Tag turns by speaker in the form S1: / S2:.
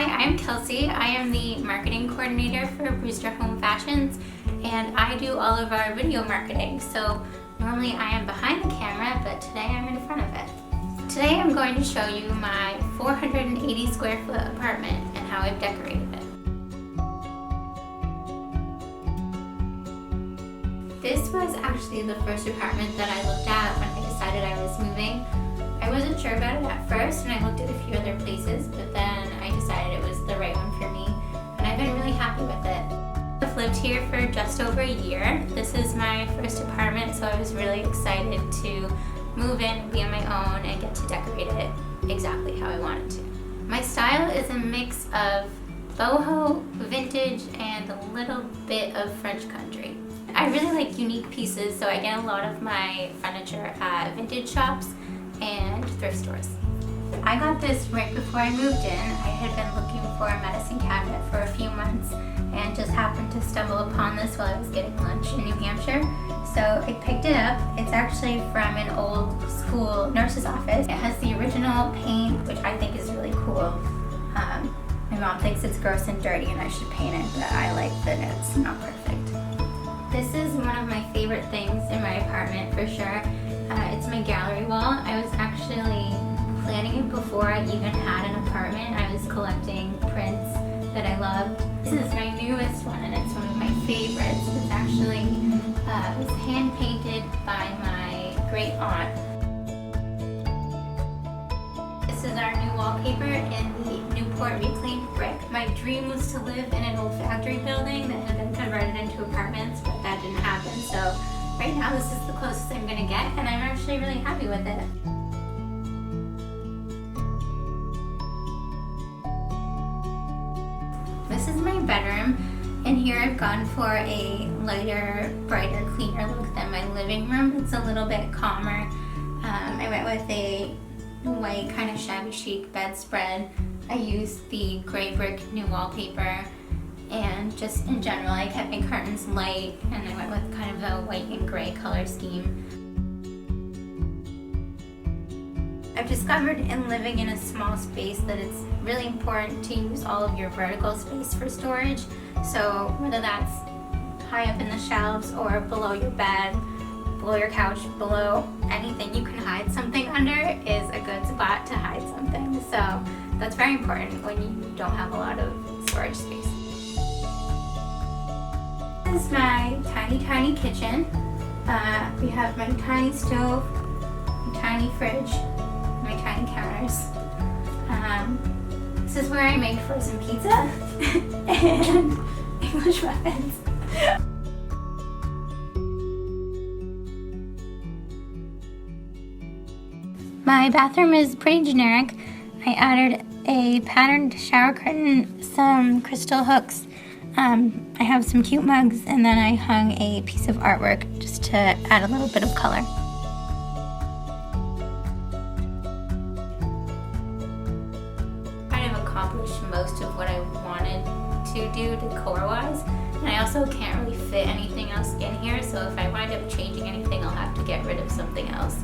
S1: I'm Kelsey. I am the marketing coordinator for Brewster Home Fashions, and I do all of our video marketing. So normally I am behind the camera, but today I'm in front of it. Today I'm going to show you my 480 square foot apartment and how I've decorated it. This was actually the first apartment that I looked at when I decided I was moving. I wasn't sure about it at first, and I looked at a few other places, but then I decided it was the right one for me, and I've been really happy with it. I've lived here for just over a year. This is my first apartment, so I was really excited to move in, be on my own, and get to decorate it exactly how I wanted to. My style is a mix of boho, vintage, and a little bit of French country. I really like unique pieces, so I get a lot of my furniture at vintage shops and thrift stores. I got this right before I moved in. I had been looking for a medicine cabinet for a few months and just happened to stumble upon this while I was getting lunch in New Hampshire. So I picked it up. It's actually from an old school nurse's office. It has the original paint, which I think is really cool. My mom thinks it's gross and dirty and I should paint it, but I like that it's not perfect. This is one of my favorite things in my apartment for sure. It's my gallery wall. I was actually planning it before I even had an apartment. I was collecting prints that I loved. This is my newest one, and it's one of my favorites. It's actually it was hand painted by my great aunt. This is our new wallpaper in the Newport reclaimed brick. My dream was to live in an old factory building that had been converted into apartments, but that didn't happen. So right now this is the closest I'm going to get, and I'm actually really happy with it. This is my bedroom. In here I've gone for a lighter, brighter, cleaner look than my living room. It's a little bit calmer. I went with a white kind of shabby chic bedspread. I used the gray brick new wallpaper, and just in general I kept my curtains light, and I went with kind of a white and gray color scheme. I've discovered in living in a small space that it's really important to use all of your vertical space for storage. So whether that's high up in the shelves or below your bed, below your couch, below anything you can hide something under is a good spot to hide something. So that's very important when you don't have a lot of storage space. This is my tiny kitchen. We have my tiny stove, my tiny fridge, my tiny counters. This is where I make frozen pizza and English muffins. My bathroom is pretty generic. I added a patterned shower curtain, some crystal hooks. I have some cute mugs, and then I hung a piece of artwork just to add a little bit of color. Kind of accomplished most of what I wanted to do decor-wise, and I also can't really fit anything else in here, so if I wind up changing anything, I'll have to get rid of something else.